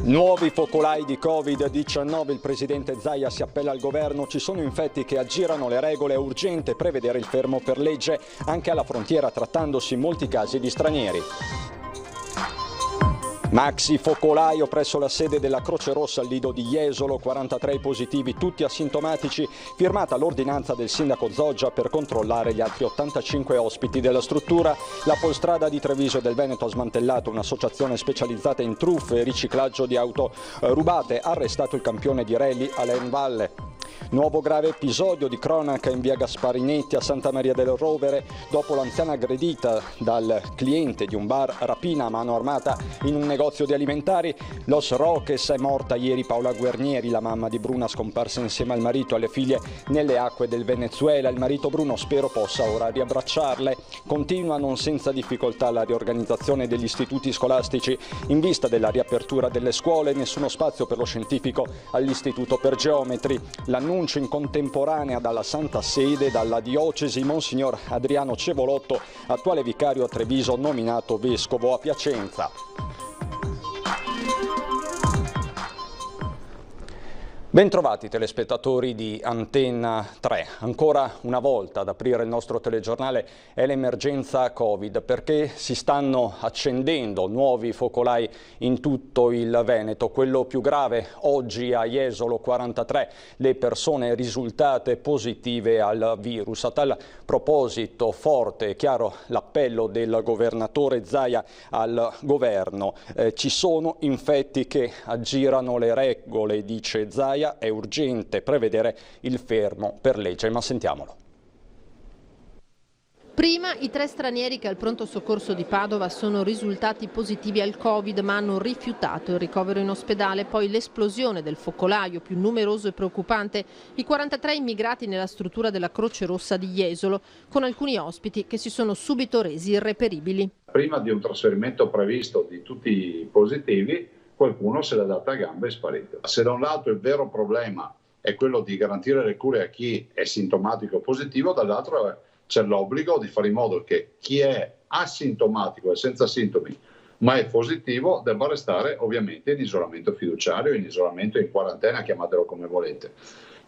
Nuovi focolai di Covid-19, il presidente Zaia si appella al governo, ci sono infetti che aggirano le regole, è urgente prevedere il fermo per legge anche alla frontiera trattandosi in molti casi di stranieri. Maxi focolaio presso la sede della Croce Rossa al Lido di Jesolo, 43 positivi, tutti asintomatici, firmata l'ordinanza del sindaco Zoggia per controllare gli altri 85 ospiti della struttura. La Polstrada di Treviso del Veneto ha smantellato un'associazione specializzata in truffe e riciclaggio di auto rubate, arrestato il campione di rally Alain Valle. Nuovo grave episodio di cronaca in via Gasparinetti a Santa Maria del Rovere, dopo l'anziana aggredita dal cliente di un bar, rapina a mano armata in un negozio di alimentari. Los Roques è morta ieri Paola Guernieri, la mamma di Bruna scomparsa insieme al marito e alle figlie nelle acque del Venezuela. Il marito Bruno spero possa ora riabbracciarle. Continua non senza difficoltà la riorganizzazione degli istituti scolastici in vista della riapertura delle scuole, nessuno spazio per lo scientifico all'Istituto per Geometri. L'annuncio in contemporanea dalla Santa Sede, dalla diocesi, Monsignor Adriano Cevolotto, attuale vicario a Treviso, nominato vescovo a Piacenza. Bentrovati telespettatori di Antenna 3. Ancora una volta ad aprire il nostro telegiornale è l'emergenza Covid, perché si stanno accendendo nuovi focolai in tutto il Veneto. Quello più grave oggi a Jesolo, 43 le persone risultate positive al virus. A tal proposito forte e chiaro l'appello del governatore Zaia al governo. Ci sono infetti che aggirano le regole, dice Zaia. È urgente prevedere il fermo per legge, ma sentiamolo. Prima i 3 stranieri che al pronto soccorso di Padova sono risultati positivi al Covid ma hanno rifiutato il ricovero in ospedale, poi l'esplosione del focolaio più numeroso e preoccupante, i 43 immigrati nella struttura della Croce Rossa di Jesolo, con alcuni ospiti che si sono subito resi irreperibili. Prima di un trasferimento previsto di tutti i positivi, qualcuno se l'ha data a gambe e è sparito. Se da un lato il vero problema è quello di garantire le cure a chi è sintomatico positivo, dall'altro c'è l'obbligo di fare in modo che chi è asintomatico e senza sintomi ma è positivo debba restare ovviamente in isolamento fiduciario, in isolamento, in quarantena, chiamatelo come volete.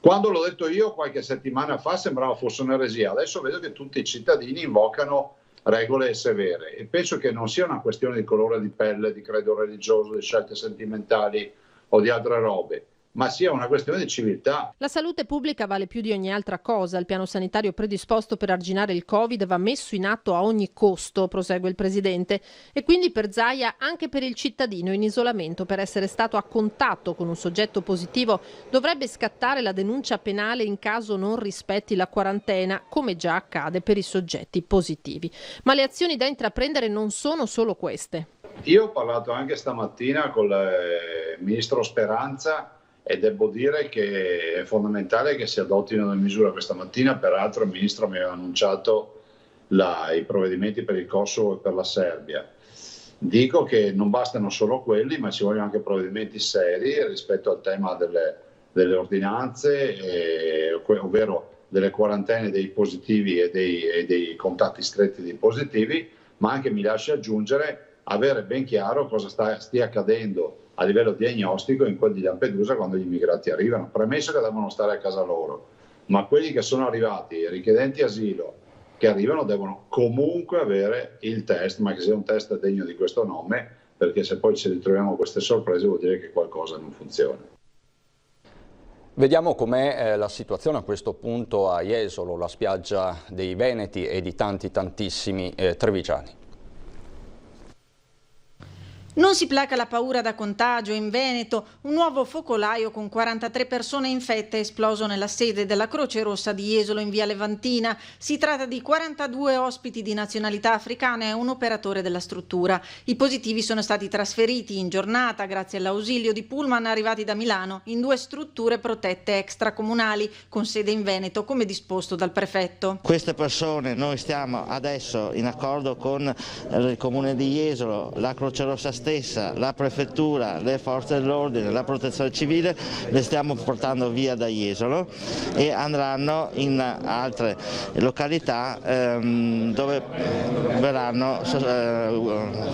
Quando l'ho detto io qualche settimana fa sembrava fosse un'eresia, adesso vedo che tutti i cittadini invocano regole severe e penso che non sia una questione di colore di pelle, di credo religioso, di scelte sentimentali o di altre robe, ma sia una questione di civiltà. La salute pubblica vale più di ogni altra cosa. Il piano sanitario predisposto per arginare il Covid va messo in atto a ogni costo, prosegue il presidente, e quindi per Zaia anche per il cittadino in isolamento per essere stato a contatto con un soggetto positivo dovrebbe scattare la denuncia penale in caso non rispetti la quarantena, come già accade per i soggetti positivi. Ma le azioni da intraprendere non sono solo queste. Io ho parlato anche stamattina con il ministro Speranza e devo dire che è fondamentale che si adottino le misure. Questa mattina peraltro il ministro mi aveva annunciato i provvedimenti per il Kosovo e per la Serbia. Dico che non bastano solo quelli, ma ci vogliono anche provvedimenti seri rispetto al tema delle ordinanze, ovvero delle quarantene dei positivi e dei contatti stretti dei positivi, ma anche, mi lasci aggiungere, avere ben chiaro cosa stia accadendo a livello diagnostico in quel di Lampedusa quando gli immigrati arrivano, premesso che devono stare a casa loro, ma quelli che sono arrivati, richiedenti asilo, che arrivano devono comunque avere il test, ma che sia un test degno di questo nome, perché se poi ci ritroviamo queste sorprese vuol dire che qualcosa non funziona. Vediamo com'è la situazione a questo punto a Jesolo, la spiaggia dei Veneti e di tantissimi trevigiani. Non si placa la paura da contagio in Veneto. Un nuovo focolaio con 43 persone infette è esploso nella sede della Croce Rossa di Jesolo in via Levantina. Si tratta di 42 ospiti di nazionalità africana e un operatore della struttura. I positivi sono stati trasferiti in giornata grazie all'ausilio di pullman arrivati da Milano in 2 strutture protette extracomunali con sede in Veneto, come disposto dal prefetto. Queste persone noi stiamo adesso in accordo con il comune di Jesolo, la Croce Rossa stessa, la prefettura, le forze dell'ordine, la protezione civile le stiamo portando via da Jesolo e andranno in altre località dove verranno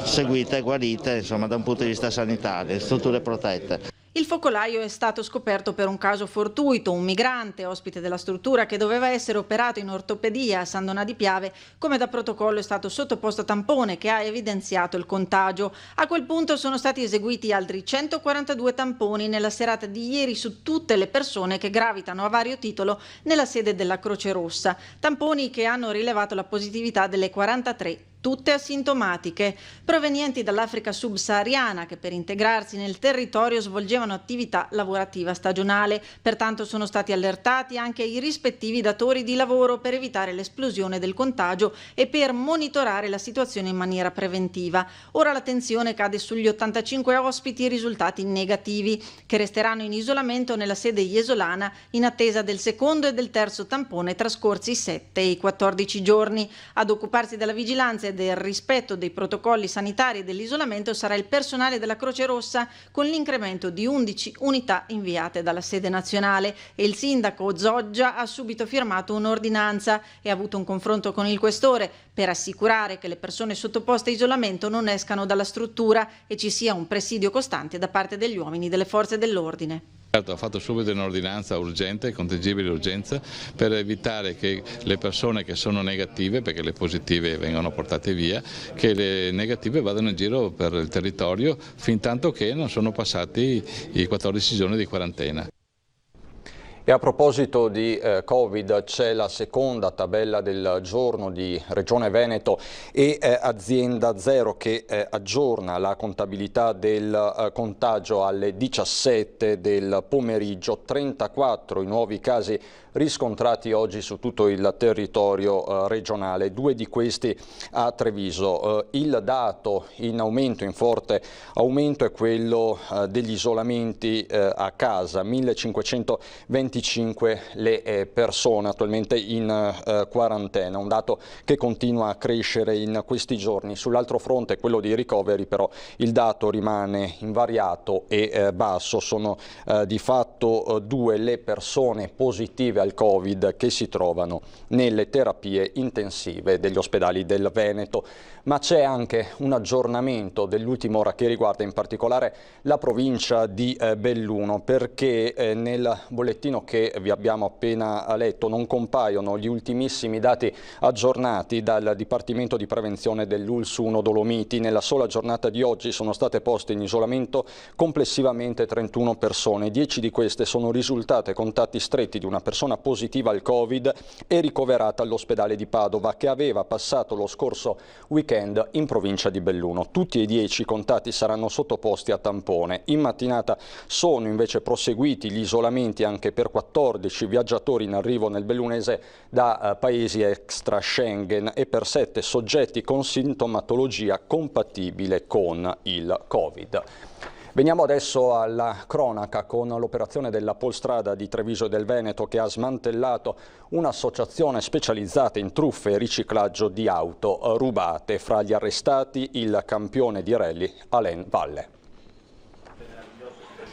seguite e guarite, insomma, da un punto di vista sanitario, strutture protette. Il focolaio è stato scoperto per un caso fortuito. Un migrante, ospite della struttura che doveva essere operato in ortopedia a San Donà di Piave, come da protocollo è stato sottoposto a tampone che ha evidenziato il contagio. A quel punto sono stati eseguiti altri 142 tamponi nella serata di ieri su tutte le persone che gravitano a vario titolo nella sede della Croce Rossa. Tamponi che hanno rilevato la positività delle 43, tutte asintomatiche, provenienti dall'Africa subsahariana, che per integrarsi nel territorio svolgevano attività lavorativa stagionale. Pertanto sono stati allertati anche i rispettivi datori di lavoro per evitare l'esplosione del contagio e per monitorare la situazione in maniera preventiva. Ora l'attenzione cade sugli 85 ospiti risultati negativi, che resteranno in isolamento nella sede iesolana in attesa del secondo e del terzo tampone trascorsi i 7 e i 14 giorni. Ad occuparsi della vigilanza del rispetto dei protocolli sanitari e dell'isolamento sarà il personale della Croce Rossa, con l'incremento di 11 unità inviate dalla sede nazionale, e il sindaco Zoggia ha subito firmato un'ordinanza e ha avuto un confronto con il questore per assicurare che le persone sottoposte a isolamento non escano dalla struttura e ci sia un presidio costante da parte degli uomini delle forze dell'ordine. Ha fatto subito un'ordinanza urgente, contingibile urgenza, per evitare che le persone che sono negative, perché le positive vengono portate via, che le negative vadano in giro per il territorio fin tanto che non sono passati i 14 giorni di quarantena. E a proposito di Covid, c'è la seconda tabella del giorno di Regione Veneto e Azienda Zero che aggiorna la contabilità del contagio alle 17 del pomeriggio. 34 i nuovi casi riscontrati oggi su tutto il territorio regionale, 2 di questi a Treviso. Il dato in aumento, in forte aumento, è quello degli isolamenti a casa, 1525 le persone attualmente in quarantena, un dato che continua a crescere in questi giorni. Sull'altro fronte, quello dei ricoveri, però il dato rimane invariato e basso. Sono di fatto 2 le persone positive al Covid che si trovano nelle terapie intensive degli ospedali del Veneto. Ma c'è anche un aggiornamento dell'ultima ora che riguarda in particolare la provincia di Belluno, perché nel bollettino che vi abbiamo appena letto non compaiono gli ultimissimi dati aggiornati dal Dipartimento di Prevenzione dell'ULS 1 Dolomiti. Nella sola giornata di oggi sono state poste in isolamento complessivamente 31 persone, 10 di queste sono risultate contatti stretti di una persona positiva al Covid e ricoverata all'ospedale di Padova, che aveva passato lo scorso weekend in provincia di Belluno. Tutti e 10 contatti saranno sottoposti a tampone. In mattinata sono invece proseguiti gli isolamenti anche per 14 viaggiatori in arrivo nel bellunese da paesi extra Schengen e per 7 soggetti con sintomatologia compatibile con il Covid. Veniamo adesso alla cronaca con l'operazione della Polstrada di Treviso e del Veneto, che ha smantellato un'associazione specializzata in truffe e riciclaggio di auto rubate. Fra gli arrestati il campione di rally Alain Valle.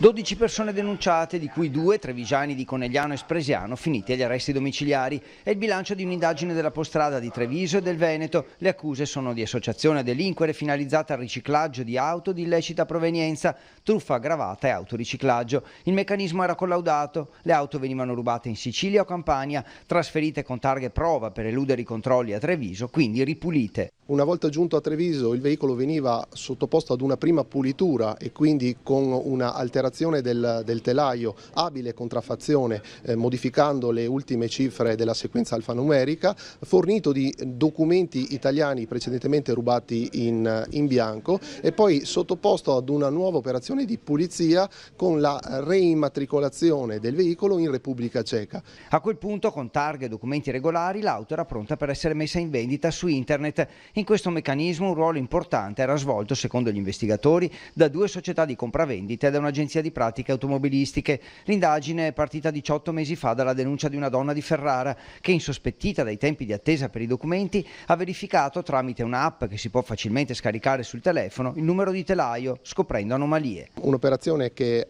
12 persone denunciate, di cui 2 trevigiani di Conegliano e Spresiano, finiti agli arresti domiciliari. È il bilancio di un'indagine della Polstrada di Treviso e del Veneto. Le accuse sono di associazione a delinquere finalizzata al riciclaggio di auto di illecita provenienza, truffa aggravata e autoriciclaggio. Il meccanismo era collaudato. Le auto venivano rubate in Sicilia o Campania, trasferite con targhe prova per eludere i controlli a Treviso, quindi ripulite. Una volta giunto a Treviso il veicolo veniva sottoposto ad una prima pulitura e quindi con una alterazione del telaio, abile contraffazione, modificando le ultime cifre della sequenza alfanumerica, fornito di documenti italiani precedentemente rubati in bianco e poi sottoposto ad una nuova operazione di pulizia con la reimmatricolazione del veicolo in Repubblica Ceca. A quel punto, con targhe e documenti regolari, l'auto era pronta per essere messa in vendita su internet. In questo meccanismo un ruolo importante era svolto, secondo gli investigatori, da 2 società di compravendite e da un'agenzia di pratiche automobilistiche. L'indagine è partita 18 mesi fa dalla denuncia di una donna di Ferrara che, insospettita dai tempi di attesa per i documenti, ha verificato tramite un'app che si può facilmente scaricare sul telefono il numero di telaio, scoprendo anomalie. Un'operazione che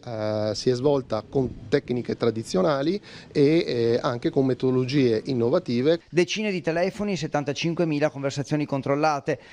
si è svolta con tecniche tradizionali e anche con metodologie innovative. Decine di telefoni e 75.000 conversazioni controllate,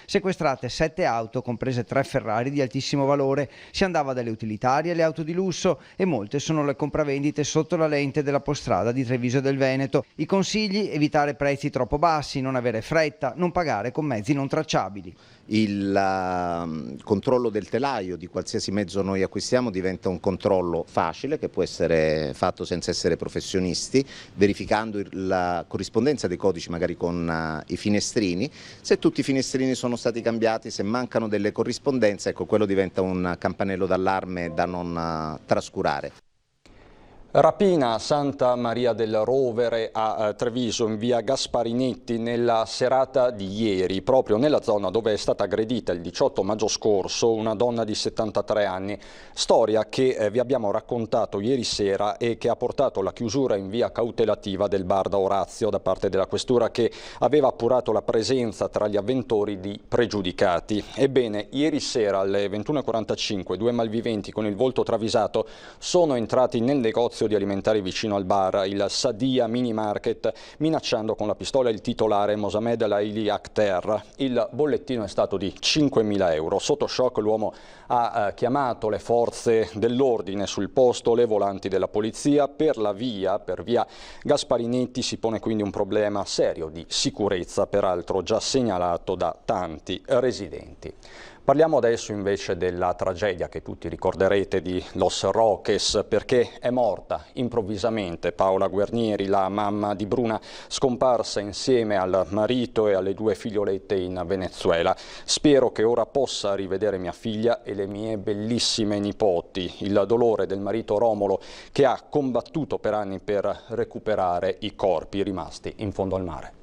sequestrate 7 auto, comprese 3 Ferrari di altissimo valore. Si andava dalle utilitarie alle auto di lusso e molte sono le compravendite sotto la lente della Postrada di Treviso del Veneto. I consigli: evitare prezzi troppo bassi, non avere fretta, non pagare con mezzi non tracciabili. Il controllo del telaio di qualsiasi mezzo noi acquistiamo diventa un controllo facile che può essere fatto senza essere professionisti, verificando la corrispondenza dei codici magari con i finestrini. Se tutti i finestrini sono stati cambiati, se mancano delle corrispondenze, ecco, quello diventa un campanello d'allarme da non trascurare. Rapina a Santa Maria del Rovere a Treviso in via Gasparinetti nella serata di ieri, proprio nella zona dove è stata aggredita il 18 maggio scorso una donna di 73 anni. Storia che vi abbiamo raccontato ieri sera e che ha portato alla chiusura in via cautelativa del bar da Orazio da parte della questura, che aveva appurato la presenza tra gli avventori di pregiudicati. Ebbene, ieri sera alle 21:45 2 malviventi con il volto travisato sono entrati nel negozio di alimentari vicino al bar, il Sadia Mini Market, minacciando con la pistola il titolare Mosamed Laili Akhter. Il bollettino è stato di 5.000 euro. Sotto shock l'uomo ha chiamato le forze dell'ordine sul posto, le volanti della polizia. Per via Gasparinetti si pone quindi un problema serio di sicurezza, peraltro già segnalato da tanti residenti. Parliamo adesso invece della tragedia che tutti ricorderete di Los Roques, perché è morta improvvisamente Paola Guarnieri, la mamma di Bruna, scomparsa insieme al marito e alle 2 figliolette in Venezuela. Spero che ora possa rivedere mia figlia e le mie bellissime nipoti. Il dolore del marito Romolo, che ha combattuto per anni per recuperare i corpi rimasti in fondo al mare.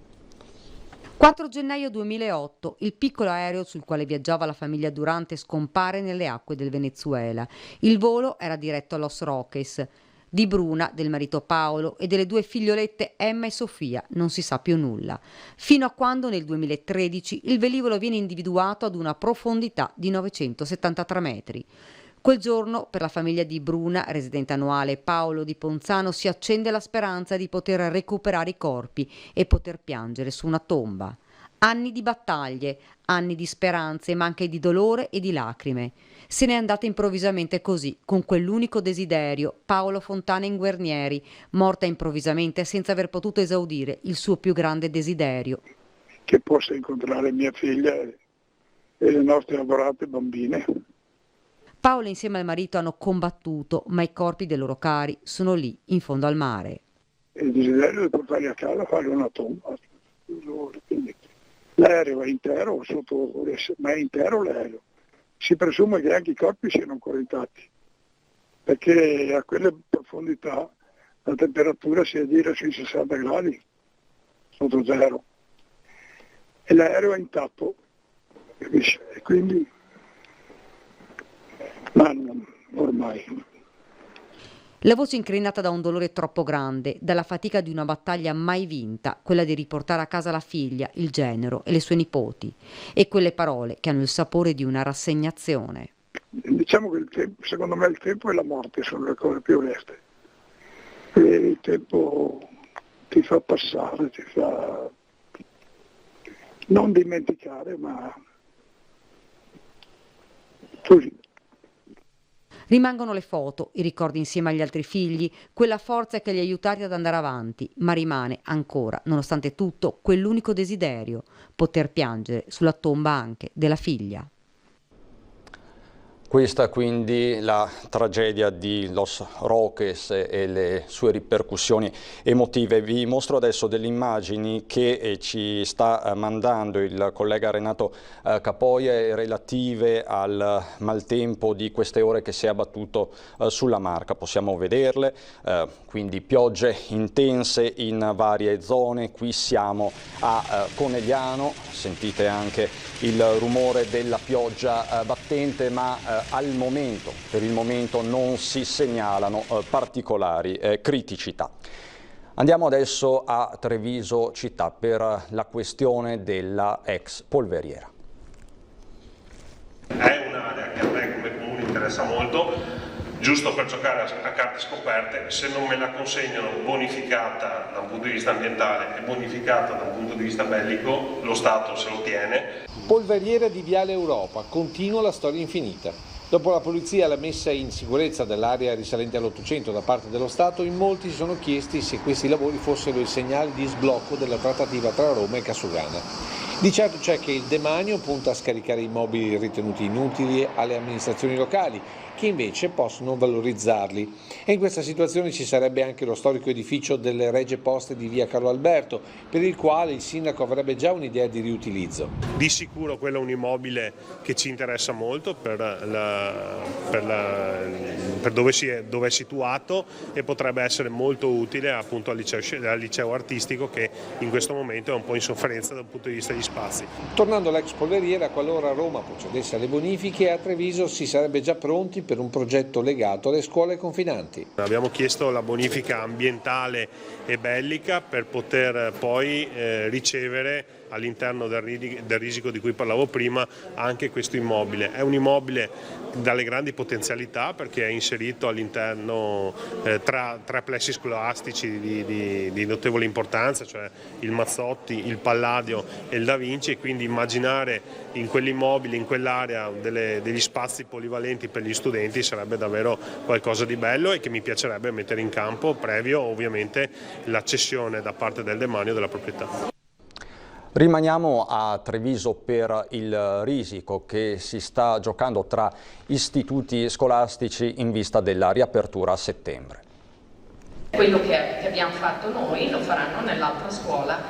4 gennaio 2008, il piccolo aereo sul quale viaggiava la famiglia Durante scompare nelle acque del Venezuela. Il volo era diretto a Los Roques. Di Bruna, del marito Paolo e delle 2 figliolette Emma e Sofia non si sa più nulla, fino a quando nel 2013 il velivolo viene individuato ad una profondità di 973 metri. Quel giorno, per la famiglia di Bruna, residente annuale Paolo di Ponzano, si accende la speranza di poter recuperare i corpi e poter piangere su una tomba. Anni di battaglie, anni di speranze, ma anche di dolore e di lacrime. Se n'è andata improvvisamente così, con quell'unico desiderio, Paolo Fontana in Guarnieri, morta improvvisamente senza aver potuto esaudire il suo più grande desiderio. Che possa incontrare mia figlia e le nostre adorate bambine. Paolo insieme al marito hanno combattuto, ma i corpi dei loro cari sono lì, in fondo al mare. Il desiderio di portarli a casa a fare una tomba. Quindi, l'aereo è intero, ma è intero l'aereo. Si presume che anche i corpi siano ancora intatti, perché a quelle profondità la temperatura si aggira sui 60 gradi, sotto zero. E l'aereo è intatto, capisci? E quindi... ma ormai. La voce incrinata da un dolore troppo grande, dalla fatica di una battaglia mai vinta, quella di riportare a casa la figlia, il genero e le sue nipoti, e quelle parole che hanno il sapore di una rassegnazione. Diciamo che il tempo, secondo me il tempo e la morte sono le cose più oneste. E il tempo ti fa passare, ti fa non dimenticare, ma così. Rimangono le foto, i ricordi insieme agli altri figli, quella forza che li ha aiutati ad andare avanti, ma rimane ancora, nonostante tutto, quell'unico desiderio, poter piangere sulla tomba anche della figlia. Questa quindi la tragedia di Los Roques e le sue ripercussioni emotive. Vi mostro adesso delle immagini che ci sta mandando il collega Renato Capoia relative al maltempo di queste ore che si è abbattuto sulla Marca. Possiamo vederle, quindi piogge intense in varie zone. Qui siamo a Conegliano, sentite anche il rumore della pioggia battente, ma per il momento non si segnalano particolari criticità. Andiamo adesso a Treviso città per la questione della ex polveriera. È un'area che a me come comune interessa molto, giusto per giocare a carte scoperte. Se non me la consegnano bonificata da un punto di vista ambientale e bonificata da un punto di vista bellico, lo Stato se lo tiene. Polveriera di Viale Europa, continua la storia infinita. Dopo la polizia e la messa in sicurezza dell'area risalente all'800 da parte dello Stato, in molti si sono chiesti se questi lavori fossero il segnale di sblocco della trattativa tra Roma e Casugana. Di certo c'è che il demanio punta a scaricare immobili ritenuti inutili alle amministrazioni locali, che invece possono valorizzarli. E in questa situazione ci sarebbe anche lo storico edificio delle Regie Poste di via Carlo Alberto, per il quale il sindaco avrebbe già un'idea di riutilizzo. Di sicuro quello è un immobile che ci interessa molto per dove è situato, e potrebbe essere molto utile appunto al liceo artistico, che in questo momento è un po' in sofferenza dal punto di vista degli spazi. Tornando all'ex polveriera, qualora Roma procedesse alle bonifiche, a Treviso si sarebbe già pronti per un progetto legato alle scuole confinanti. Abbiamo chiesto la bonifica ambientale e bellica per poter poi ricevere all'interno del risico di cui parlavo prima anche questo immobile. È un immobile dalle grandi potenzialità perché è inserito all'interno tra tre plessi scolastici di notevole importanza, cioè il Mazzotti, il Palladio e il Da Vinci, e quindi immaginare in quell'immobile, in quell'area degli spazi polivalenti per gli studenti sarebbe davvero qualcosa di bello e che mi piacerebbe mettere in campo, previo ovviamente la cessione da parte del demanio della proprietà. Rimaniamo a Treviso per il risico che si sta giocando tra istituti scolastici in vista della riapertura a settembre. Quello che abbiamo fatto noi lo faranno nell'altra scuola.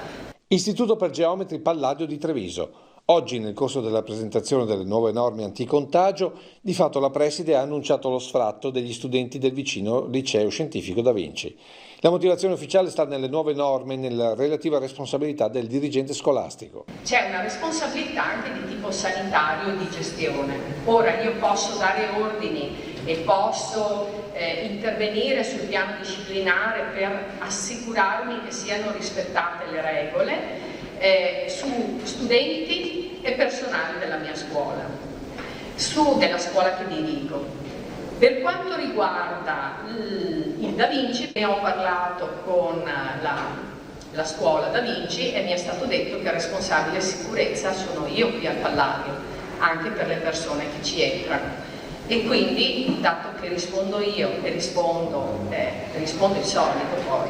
Istituto per Geometri Palladio di Treviso. Oggi, nel corso della presentazione delle nuove norme anticontagio, di fatto la preside ha annunciato lo sfratto degli studenti del vicino liceo scientifico Da Vinci. La motivazione ufficiale sta nelle nuove norme e nella relativa responsabilità del dirigente scolastico. C'è una responsabilità anche di tipo sanitario e di gestione. Ora io posso dare ordini e posso intervenire sul piano disciplinare per assicurarmi che siano rispettate le regole su studenti e personale della mia scuola, della scuola che dirigo. Per quanto riguarda il Da Vinci, abbiamo parlato con la scuola Da Vinci e mi è stato detto che responsabile sicurezza sono io qui al Palladio, anche per le persone che ci entrano. E quindi, dato che rispondo io e rispondo il solito poi,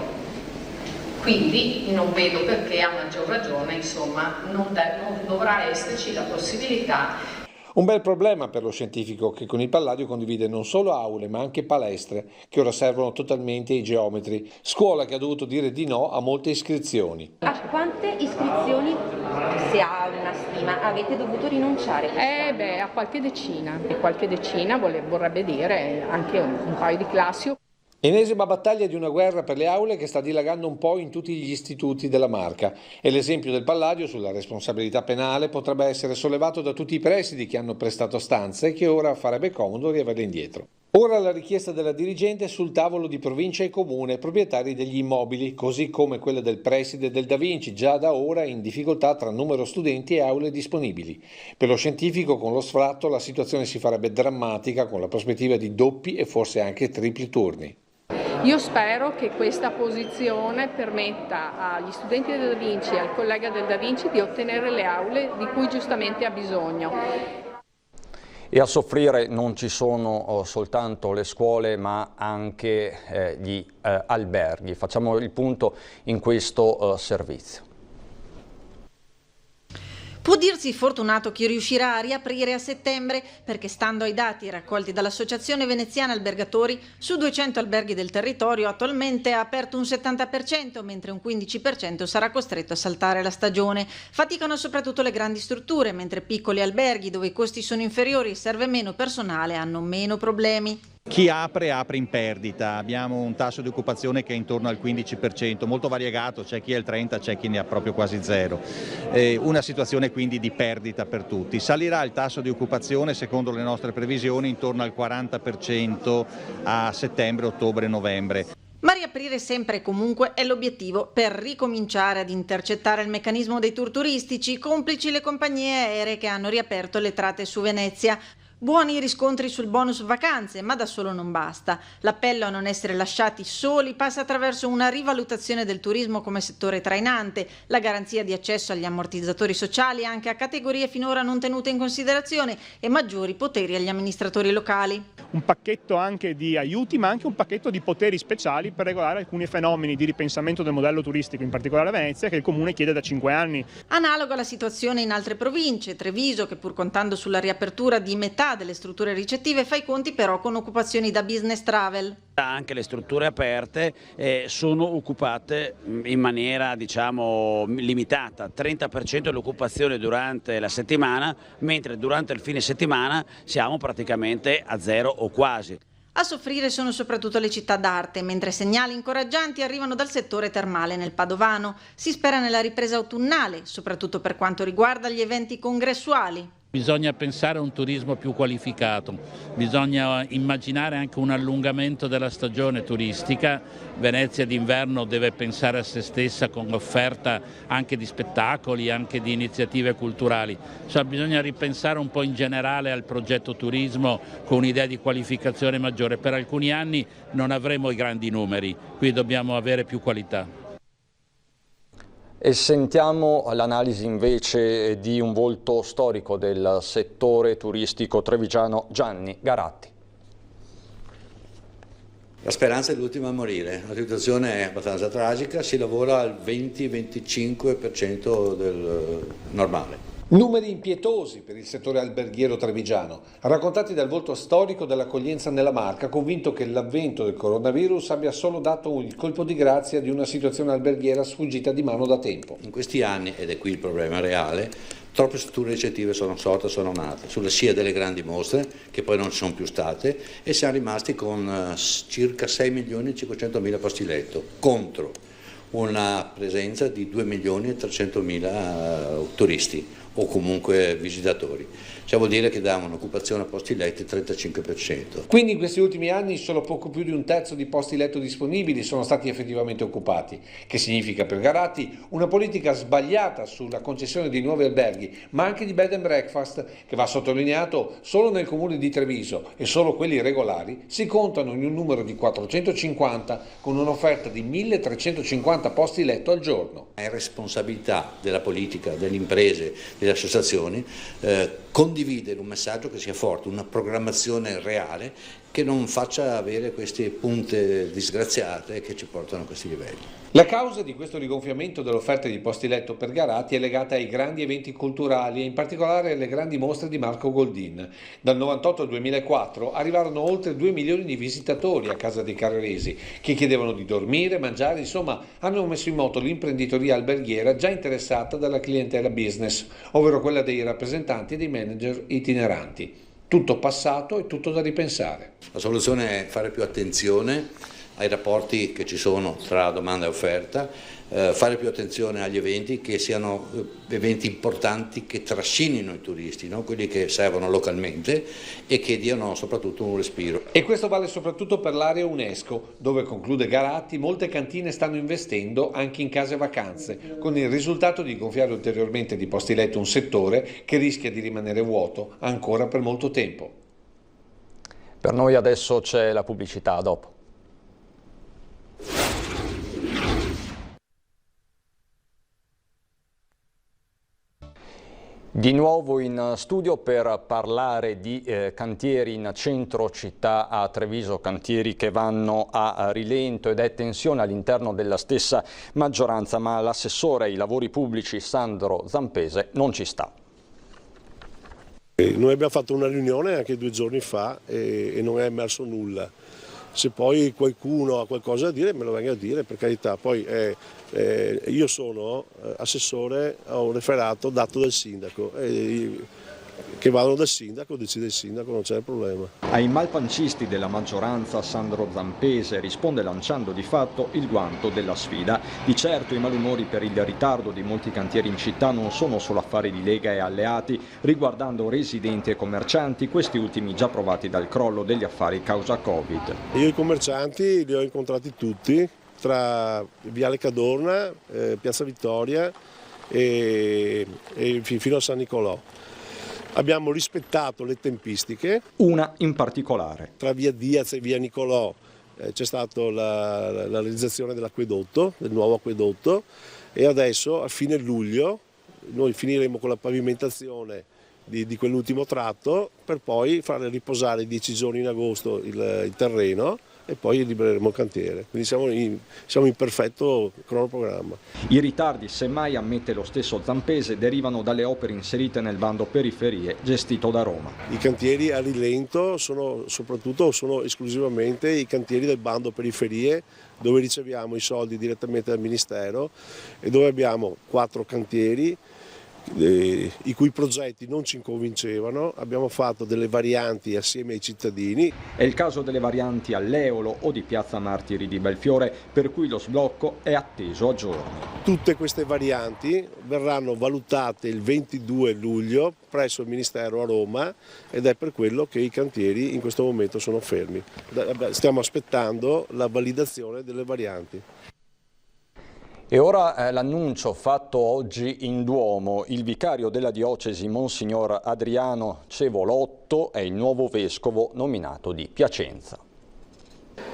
quindi non vedo perché a maggior ragione insomma non dovrà esserci la possibilità. Un bel problema per lo scientifico, che con il Palladio condivide non solo aule ma anche palestre che ora servono totalmente ai geometri, scuola che ha dovuto dire di no a molte iscrizioni. A quante iscrizioni, se ha una stima, avete dovuto rinunciare? A qualche decina, e qualche decina vorrebbe dire anche un paio di classi. Ennesima battaglia di una guerra per le aule che sta dilagando un po' in tutti gli istituti della Marca, e l'esempio del Palladio sulla responsabilità penale potrebbe essere sollevato da tutti i presidi che hanno prestato stanze e che ora farebbe comodo riaverle indietro. Ora la richiesta della dirigente è sul tavolo di provincia e comune, proprietari degli immobili, così come quella del preside del Da Vinci, già da ora in difficoltà tra numero studenti e aule disponibili. Per lo scientifico, con lo sfratto, la situazione si farebbe drammatica, con la prospettiva di doppi e forse anche tripli turni. Io spero che questa posizione permetta agli studenti del Da Vinci e al collega del Da Vinci di ottenere le aule di cui giustamente ha bisogno. E a soffrire non ci sono soltanto le scuole ma anche gli alberghi. Facciamo il punto in questo servizio. Può dirsi fortunato chi riuscirà a riaprire a settembre, perché stando ai dati raccolti dall'Associazione Veneziana Albergatori, su 200 alberghi del territorio attualmente ha aperto un 70%, mentre un 15% sarà costretto a saltare la stagione. Faticano soprattutto le grandi strutture, mentre piccoli alberghi dove i costi sono inferiori e serve meno personale hanno meno problemi. Chi apre in perdita, abbiamo un tasso di occupazione che è intorno al 15%, molto variegato, c'è chi è il 30%, c'è chi ne ha proprio quasi zero. Una situazione quindi di perdita per tutti. Salirà il tasso di occupazione secondo le nostre previsioni intorno al 40% a settembre, ottobre, novembre. Ma riaprire sempre e comunque è l'obiettivo per ricominciare ad intercettare il meccanismo dei tour turistici, complici le compagnie aeree che hanno riaperto le tratte su Venezia. Buoni riscontri sul bonus vacanze, ma da solo non basta. L'appello a non essere lasciati soli passa attraverso una rivalutazione del turismo come settore trainante, la garanzia di accesso agli ammortizzatori sociali anche a categorie finora non tenute in considerazione e maggiori poteri agli amministratori locali. Un pacchetto anche di aiuti, ma anche un pacchetto di poteri speciali per regolare alcuni fenomeni di ripensamento del modello turistico, in particolare a Venezia, che il Comune chiede da 5 anni. Analoga la situazione in altre province. Treviso, che pur contando sulla riapertura di metà delle strutture ricettive, fa i conti però con occupazioni da business travel. Anche le strutture aperte sono occupate in maniera limitata, 30% l'occupazione durante la settimana, mentre durante il fine settimana siamo praticamente a zero o quasi. A soffrire sono soprattutto le città d'arte, mentre segnali incoraggianti arrivano dal settore termale nel Padovano. Si spera nella ripresa autunnale, soprattutto per quanto riguarda gli eventi congressuali. Bisogna pensare a un turismo più qualificato, bisogna immaginare anche un allungamento della stagione turistica. Venezia d'inverno deve pensare a se stessa con offerta anche di spettacoli, anche di iniziative culturali. Bisogna ripensare un po' in generale al progetto turismo con un'idea di qualificazione maggiore. Per alcuni anni non avremo i grandi numeri, qui dobbiamo avere più qualità. E sentiamo l'analisi invece di un volto storico del settore turistico trevigiano, Gianni Garatti. La speranza è l'ultima a morire, la situazione è abbastanza tragica, si lavora al 20-25% del normale. Numeri impietosi per il settore alberghiero trevigiano, raccontati dal volto storico dell'accoglienza nella Marca, convinto che l'avvento del coronavirus abbia solo dato il colpo di grazia di una situazione alberghiera sfuggita di mano da tempo. In questi anni, ed è qui il problema reale, troppe strutture ricettive sono sorte, sono nate, sulla scia delle grandi mostre, che poi non ci sono più state, e siamo rimasti con circa 6.500.000 posti letto, contro una presenza di 2.300.000 turisti o comunque visitatori. Ciò vuol dire che dà un'occupazione a posti letti il 35%. Quindi in questi ultimi anni solo poco più di un terzo di posti letto disponibili sono stati effettivamente occupati, che significa per Garatti una politica sbagliata sulla concessione di nuovi alberghi, ma anche di bed and breakfast, che va sottolineato solo nel comune di Treviso, e solo quelli regolari si contano in un numero di 450 con un'offerta di 1.350 posti letto al giorno. È responsabilità della politica, delle imprese, delle associazioni condividere un messaggio che sia forte, una programmazione reale che non faccia avere queste punte disgraziate che ci portano a questi livelli. La causa di questo rigonfiamento dell'offerta di posti letto per Garatti è legata ai grandi eventi culturali e in particolare alle grandi mostre di Marco Goldin. Dal 1998 al 2004 arrivarono oltre 2 milioni di visitatori a casa dei carraresi che chiedevano di dormire, mangiare, insomma hanno messo in moto l'imprenditoria alberghiera già interessata dalla clientela business, ovvero quella dei rappresentanti e dei manager itineranti. Tutto passato e tutto da ripensare. La soluzione è fare più attenzione ai rapporti che ci sono tra domanda e offerta, fare più attenzione agli eventi che siano eventi importanti che trascinino i turisti, no? Quelli che servono localmente e che diano soprattutto un respiro. E questo vale soprattutto per l'area UNESCO, dove, conclude Garatti, molte cantine stanno investendo anche in case vacanze, con il risultato di gonfiare ulteriormente di posti letto un settore che rischia di rimanere vuoto ancora per molto tempo. Per noi adesso c'è la pubblicità, dopo. Di nuovo in studio per parlare di cantieri in centro città a Treviso, cantieri che vanno a rilento ed è tensione all'interno della stessa maggioranza, ma l'assessore ai lavori pubblici Sandro Zampese non ci sta. Noi abbiamo fatto una riunione anche 2 giorni fa e non è emerso nulla. Se poi qualcuno ha qualcosa da dire me lo venga a dire, per carità. Poi io sono assessore a un referato dato dal sindaco, che vadano dal sindaco, decide il sindaco, non c'è problema. Ai malpancisti della maggioranza Sandro Zampese risponde lanciando di fatto il guanto della sfida. Di certo i malumori per il ritardo di molti cantieri in città non sono solo affari di Lega e alleati, riguardando residenti e commercianti, questi ultimi già provati dal crollo degli affari causa Covid. Io i commercianti li ho incontrati tutti, tra Viale Cadorna, Piazza Vittoria e fino a San Nicolò. Abbiamo rispettato le tempistiche. Una in particolare. Tra via Diaz e via Nicolò c'è stata la realizzazione dell'acquedotto, del nuovo acquedotto, e adesso a fine luglio noi finiremo con la pavimentazione di quell'ultimo tratto per poi fare riposare 10 giorni in agosto il terreno e poi libereremo il cantiere. Quindi siamo in perfetto cronoprogramma. I ritardi, semmai ammette lo stesso Zampese, derivano dalle opere inserite nel bando periferie gestito da Roma. I cantieri a rilento sono esclusivamente i cantieri del bando periferie, dove riceviamo i soldi direttamente dal Ministero e dove abbiamo 4 cantieri i cui progetti non ci convincevano. Abbiamo fatto delle varianti assieme ai cittadini. È il caso delle varianti all'Eolo o di Piazza Martiri di Belfiore, per cui lo sblocco è atteso a giorni. Tutte queste varianti verranno valutate il 22 luglio presso il Ministero a Roma ed è per quello che i cantieri in questo momento sono fermi. Stiamo aspettando la validazione delle varianti. E ora l'annuncio fatto oggi in Duomo. Il vicario della diocesi Monsignor Adriano Cevolotto è il nuovo vescovo nominato di Piacenza.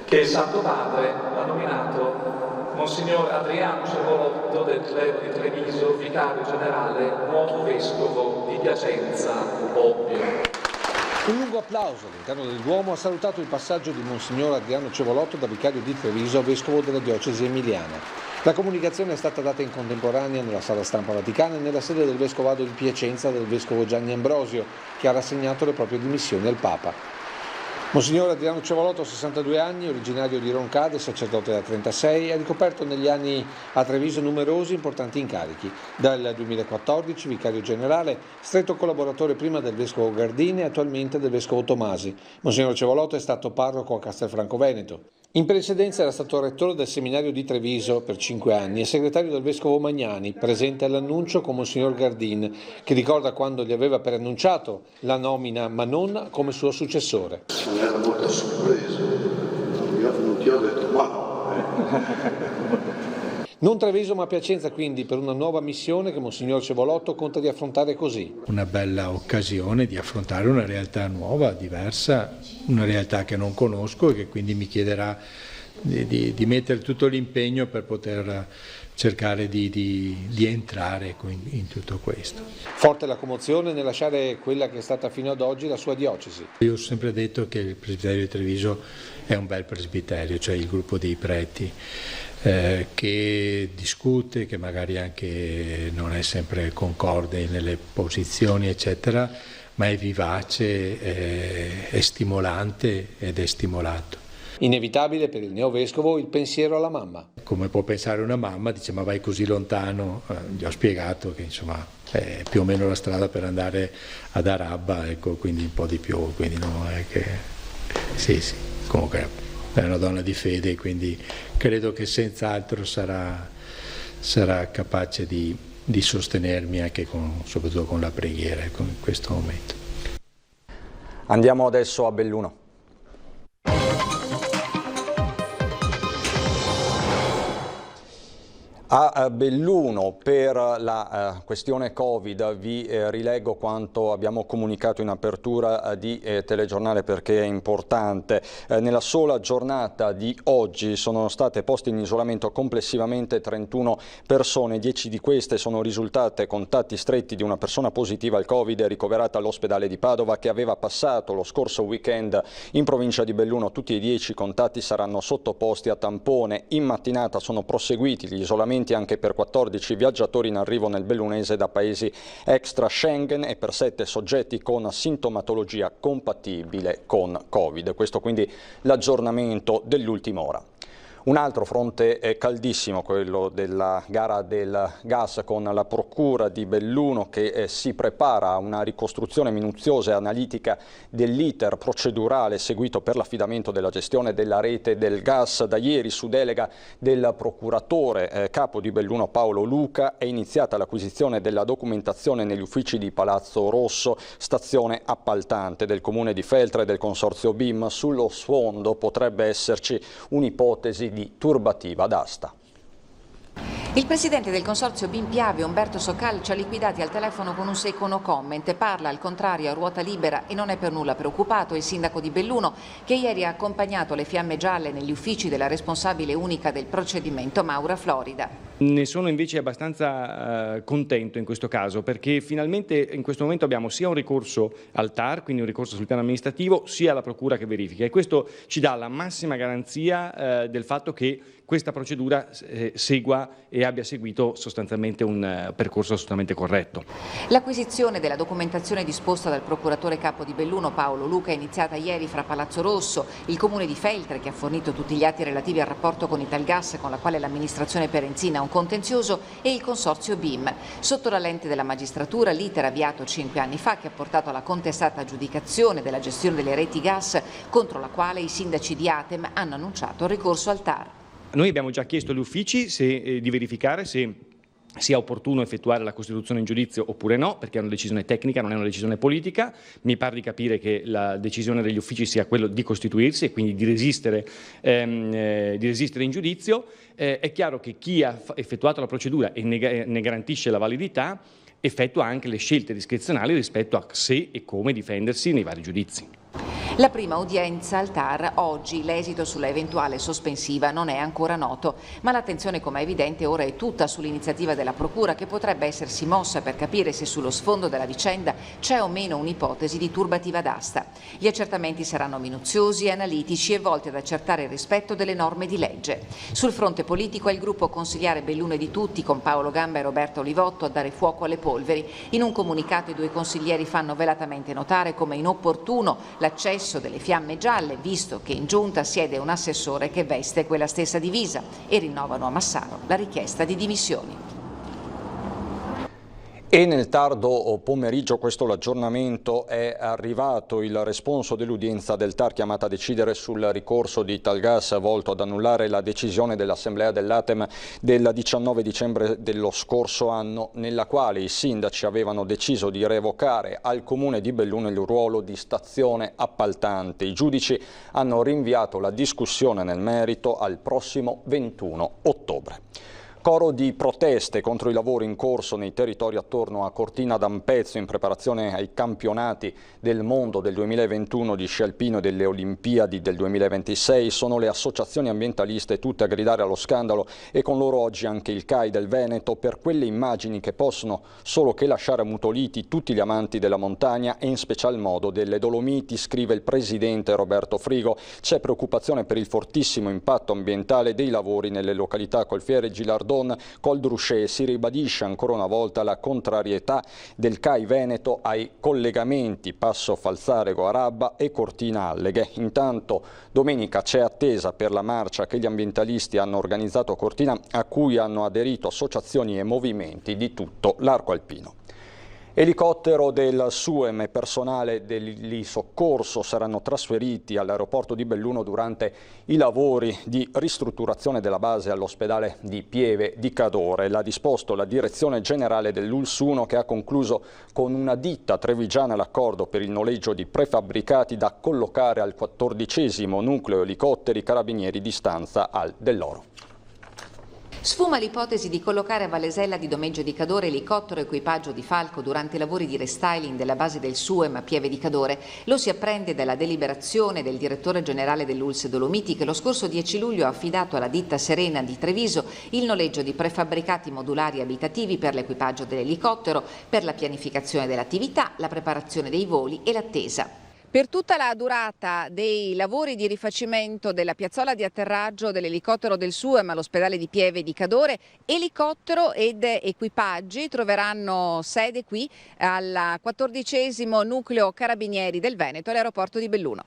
Che il Santo Padre ha nominato Monsignor Adriano Cevolotto del clero di Treviso, vicario generale, nuovo vescovo di Piacenza Bobbio. Un lungo applauso all'interno del Duomo ha salutato il passaggio di Monsignor Adriano Cevolotto da vicario di Treviso a vescovo della diocesi emiliana. La comunicazione è stata data in contemporanea nella sala stampa vaticana e nella sede del vescovado di Piacenza del vescovo Gianni Ambrosio, che ha rassegnato le proprie dimissioni al Papa. Monsignor Adriano Cevolotto, 62 anni, originario di Roncade, sacerdote da 36, ha ricoperto negli anni a Treviso numerosi importanti incarichi. Dal 2014 vicario generale, stretto collaboratore prima del vescovo Gardini e attualmente del vescovo Tomasi. Monsignor Cevolotto è stato parroco a Castelfranco Veneto. In precedenza era stato rettore del seminario di Treviso per 5 anni e segretario del vescovo Magnani, presente all'annuncio con Monsignor Gardin, che ricorda quando gli aveva preannunciato la nomina, ma non come suo successore. Mi era molto sorpreso, non ti ho detto ma no. Non Treviso ma Piacenza quindi per una nuova missione che Monsignor Cevolotto conta di affrontare così. Una bella occasione di affrontare una realtà nuova, diversa, una realtà che non conosco e che quindi mi chiederà di mettere tutto l'impegno per poter cercare di entrare in tutto questo. Forte la commozione nel lasciare quella che è stata fino ad oggi la sua diocesi. Io ho sempre detto che il presbiterio di Treviso è un bel presbiterio, cioè il gruppo dei preti, che discute, che magari anche non è sempre concorde nelle posizioni eccetera, ma è vivace, è stimolante ed è stimolato. Inevitabile per il neovescovo il pensiero alla mamma. Come può pensare una mamma, dice ma vai così lontano, gli ho spiegato che insomma è più o meno la strada per andare ad Arabba, ecco, quindi un po' di più, quindi no, è che sì, comunque è una donna di fede, quindi credo che senz'altro sarà capace di sostenermi anche soprattutto con la preghiera in questo momento. Andiamo adesso a Belluno. A Belluno per la questione Covid vi rileggo quanto abbiamo comunicato in apertura di telegiornale perché è importante. Nella sola giornata di oggi sono state poste in isolamento complessivamente 31 persone, 10 di queste sono risultate contatti stretti di una persona positiva al Covid ricoverata all'ospedale di Padova che aveva passato lo scorso weekend in provincia di Belluno. Tutti i 10 contatti saranno sottoposti a tampone. In mattinata sono proseguiti gli isolamenti anche per 14 viaggiatori in arrivo nel bellunese da paesi extra Schengen e per 7 soggetti con sintomatologia compatibile con Covid. Questo quindi l'aggiornamento dell'ultima ora. Un altro fronte è caldissimo, quello della gara del gas con la Procura di Belluno che si prepara a una ricostruzione minuziosa e analitica dell'iter procedurale seguito per l'affidamento della gestione della rete del gas. Da ieri, su delega del procuratore capo di Belluno Paolo Luca, è iniziata l'acquisizione della documentazione negli uffici di Palazzo Rosso, stazione appaltante del Comune di Feltre e del Consorzio BIM. Sullo sfondo potrebbe esserci un'ipotesi di turbativa d'asta. Il presidente del consorzio BIM Piave, Umberto Soccal, ci ha liquidati al telefono con un secco no comment. Parla al contrario a ruota libera e non è per nulla preoccupato il sindaco di Belluno che ieri ha accompagnato le fiamme gialle negli uffici della responsabile unica del procedimento, Maura Florida. Ne sono invece abbastanza contento in questo caso perché finalmente in questo momento abbiamo sia un ricorso al TAR, quindi un ricorso sul piano amministrativo, sia la procura che verifica e questo ci dà la massima garanzia del fatto che questa procedura segua e abbia seguito sostanzialmente un percorso assolutamente corretto. L'acquisizione della documentazione disposta dal procuratore capo di Belluno Paolo Luca è iniziata ieri fra Palazzo Rosso, il Comune di Feltre che ha fornito tutti gli atti relativi al rapporto con Italgas con la quale l'amministrazione perenzina ha un contenzioso e il consorzio BIM. Sotto la lente della magistratura l'iter avviato 5 anni fa che ha portato alla contestata aggiudicazione della gestione delle reti gas contro la quale i sindaci di Atem hanno annunciato il ricorso al TAR. Noi abbiamo già chiesto agli uffici di verificare se sia opportuno effettuare la costituzione in giudizio oppure no, perché è una decisione tecnica, non è una decisione politica. Mi pare di capire che la decisione degli uffici sia quella di costituirsi e quindi di resistere in giudizio. È chiaro che chi ha effettuato la procedura e ne garantisce la validità effettua anche le scelte discrezionali rispetto a se e come difendersi nei vari giudizi. La prima udienza al TAR oggi, l'esito sulla eventuale sospensiva non è ancora noto, ma l'attenzione come è evidente ora è tutta sull'iniziativa della Procura che potrebbe essersi mossa per capire se sullo sfondo della vicenda c'è o meno un'ipotesi di turbativa d'asta. Gli accertamenti saranno minuziosi e analitici e volti ad accertare il rispetto delle norme di legge. Sul fronte politico è il gruppo consigliare Belluno e di tutti con Paolo Gamba e Roberto Olivotto a dare fuoco alle polveri. In un comunicato i due consiglieri fanno velatamente notare come inopportuno l'accesso delle fiamme gialle, visto che in giunta siede un assessore che veste quella stessa divisa, e rinnovano a Massaro la richiesta di dimissioni. E nel tardo pomeriggio, questo l'aggiornamento, è arrivato il responso dell'udienza del TAR chiamata a decidere sul ricorso di Italgas volto ad annullare la decisione dell'Assemblea dell'Atem del 19 dicembre dello scorso anno, nella quale i sindaci avevano deciso di revocare al Comune di Belluno il ruolo di stazione appaltante. I giudici hanno rinviato la discussione nel merito al prossimo 21 ottobre. Coro di proteste contro i lavori in corso nei territori attorno a Cortina d'Ampezzo in preparazione ai campionati del mondo del 2021 di sci alpino e delle Olimpiadi del 2026. Sono le associazioni ambientaliste tutte a gridare allo scandalo e con loro oggi anche il CAI del Veneto per quelle immagini che possono solo che lasciare ammutoliti tutti gli amanti della montagna e in special modo delle Dolomiti, scrive il presidente Roberto Frigo. C'è preoccupazione per il fortissimo impatto ambientale dei lavori nelle località Colfiere, Gilardone, Col Druchet. Si ribadisce ancora una volta la contrarietà del CAI Veneto ai collegamenti Passo Falzarego Arabba e Cortina Alleghe. Intanto domenica c'è attesa per la marcia che gli ambientalisti hanno organizzato a Cortina, a cui hanno aderito associazioni e movimenti di tutto l'arco alpino. Elicottero del SUEM e personale dell'Isoccorso saranno trasferiti all'aeroporto di Belluno durante i lavori di ristrutturazione della base all'ospedale di Pieve di Cadore. L'ha disposto la direzione generale dell'ULS-1 che ha concluso con una ditta trevigiana l'accordo per il noleggio di prefabbricati da collocare al 14° nucleo elicotteri carabinieri di Stanza al Dell'Oro. Sfuma l'ipotesi di collocare a Vallesella di Domeggio di Cadore elicottero equipaggio di Falco durante i lavori di restyling della base del SUEM a Pieve di Cadore. Lo si apprende dalla deliberazione del direttore generale dell'ULSS Dolomiti, che lo scorso 10 luglio ha affidato alla ditta Serena di Treviso il noleggio di prefabbricati modulari abitativi per l'equipaggio dell'elicottero, per la pianificazione dell'attività, la preparazione dei voli e l'attesa. Per tutta la durata dei lavori di rifacimento della piazzola di atterraggio dell'elicottero del SUEM all'ospedale di Pieve di Cadore, elicottero ed equipaggi troveranno sede qui al 14° nucleo carabinieri del Veneto, all'aeroporto di Belluno.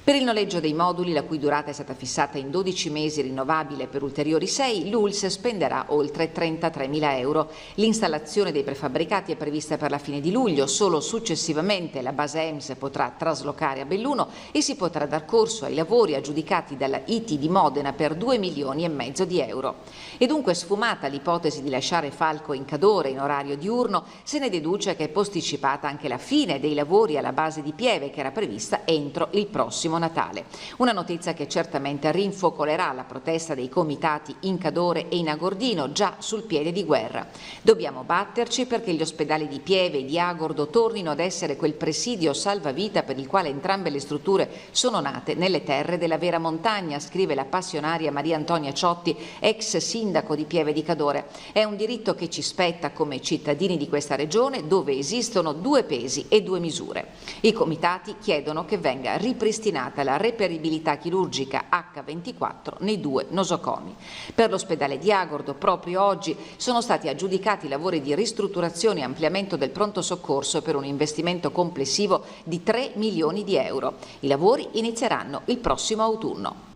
Per il noleggio dei moduli, la cui durata è stata fissata in 12 mesi rinnovabile per ulteriori 6, l'ULSS spenderà oltre 33.000 euro. L'installazione dei prefabbricati è prevista per la fine di luglio, solo successivamente la base EMS potrà traslocare a Belluno e si potrà dar corso ai lavori aggiudicati dalla IT di Modena per 2,5 milioni di euro. E dunque, sfumata l'ipotesi di lasciare Falco in Cadore in orario diurno, se ne deduce che è posticipata anche la fine dei lavori alla base di Pieve, che era prevista entro il prossimo Natale. Una notizia che certamente rinfocolerà la protesta dei comitati in Cadore e in Agordino, già sul piede di guerra. Dobbiamo batterci perché gli ospedali di Pieve e di Agordo tornino ad essere quel presidio salvavita per il quale entrambe le strutture sono nate nelle terre della vera montagna, scrive la passionaria Maria Antonia Ciotti, ex sindaco di Pieve di Cadore. È un diritto che ci spetta come cittadini di questa regione, dove esistono 2 pesi e 2 misure. I comitati chiedono che venga ripristinata la reperibilità chirurgica H24 nei 2 nosocomi. Per l'ospedale di Agordo proprio oggi sono stati aggiudicati lavori di ristrutturazione e ampliamento del pronto soccorso per un investimento complessivo di 3 milioni di euro. I lavori inizieranno il prossimo autunno.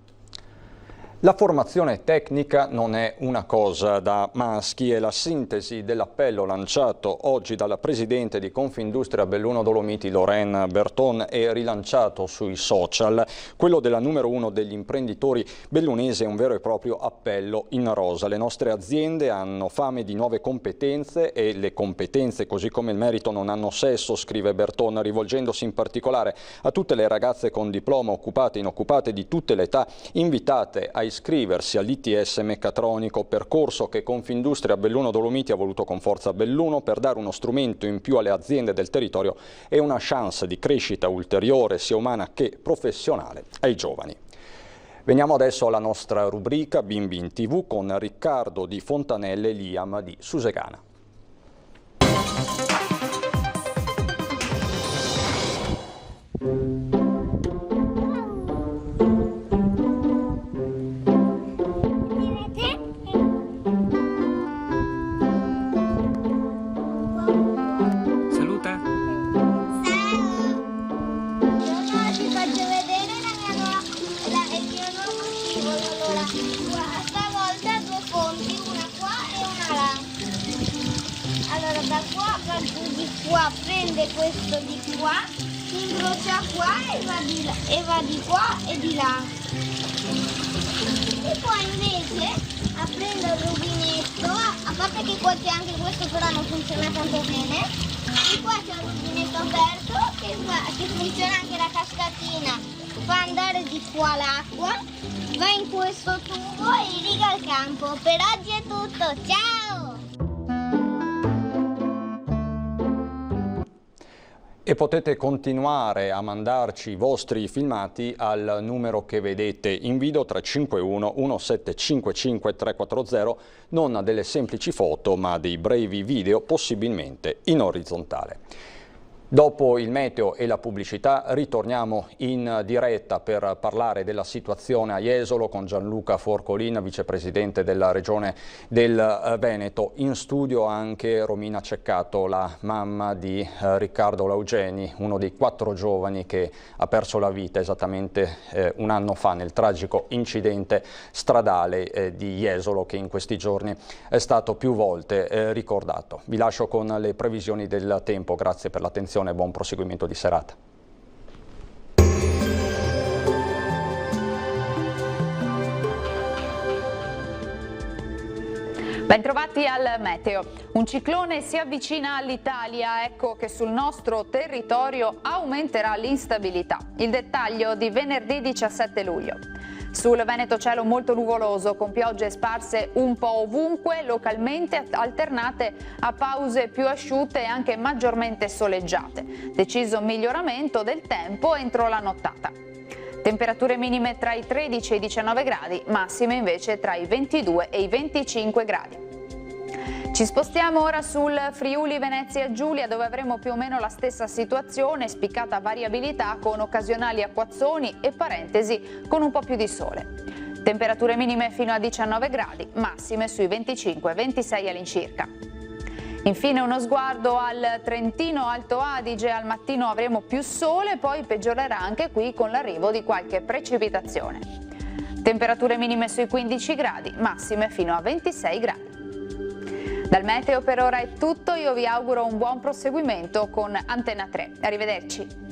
La formazione tecnica non è una cosa da maschi e la sintesi dell'appello lanciato oggi dalla presidente di Confindustria Belluno Dolomiti Lorraine Berton è rilanciato sui social. Quello della numero 1 degli imprenditori bellunesi è un vero e proprio appello in rosa. Le nostre aziende hanno fame di nuove competenze e le competenze, così come il merito, non hanno sesso, scrive Berton, rivolgendosi in particolare a tutte le ragazze con diploma, occupate e inoccupate di tutte le età, invitate a iscriversi all'ITS Meccatronico, percorso che Confindustria Belluno Dolomiti ha voluto con forza a Belluno per dare uno strumento in più alle aziende del territorio e una chance di crescita ulteriore, sia umana che professionale, ai giovani. Veniamo adesso alla nostra rubrica Bimbi in TV con Riccardo di Fontanelle e Liam di Susegana. Prende questo di qua, incrocia qua e va di qua e di là. E poi invece aprendo il rubinetto, a parte che qua c'è anche questo, però non funziona tanto bene, e qua c'è un rubinetto aperto che funziona anche la cascatina, fa andare di qua l'acqua, va in questo tubo e irriga il campo. Per oggi è tutto, ciao! E potete continuare a mandarci i vostri filmati al numero che vedete in video 351 1755 340, non delle semplici foto ma dei brevi video, possibilmente in orizzontale. Dopo il meteo e la pubblicità ritorniamo in diretta per parlare della situazione a Jesolo con Gianluca Forcolin, vicepresidente della Regione del Veneto. In studio anche Romina Ceccato, la mamma di Riccardo Laugeni, uno dei 4 giovani che ha perso la vita esattamente un anno fa nel tragico incidente stradale di Jesolo che in questi giorni è stato più volte ricordato. Vi lascio con le previsioni del tempo, grazie per l'attenzione e buon proseguimento di serata. Bentrovati al meteo. Un ciclone si avvicina all'Italia, ecco che sul nostro territorio aumenterà l'instabilità. Il dettaglio di venerdì 17 luglio. Sul Veneto cielo molto nuvoloso, con piogge sparse un po' ovunque, localmente alternate a pause più asciutte e anche maggiormente soleggiate. Deciso miglioramento del tempo entro la nottata. Temperature minime tra i 13 e i 19 gradi, massime invece tra i 22 e i 25 gradi. Ci spostiamo ora sul Friuli Venezia Giulia, dove avremo più o meno la stessa situazione, spiccata variabilità con occasionali acquazzoni e parentesi con un po' più di sole. Temperature minime fino a 19 gradi, massime sui 25-26 all'incirca. Infine uno sguardo al Trentino Alto Adige, al mattino avremo più sole, poi peggiorerà anche qui con l'arrivo di qualche precipitazione. Temperature minime sui 15 gradi, massime fino a 26 gradi. Dal meteo per ora è tutto, io vi auguro un buon proseguimento con Antenna 3. Arrivederci.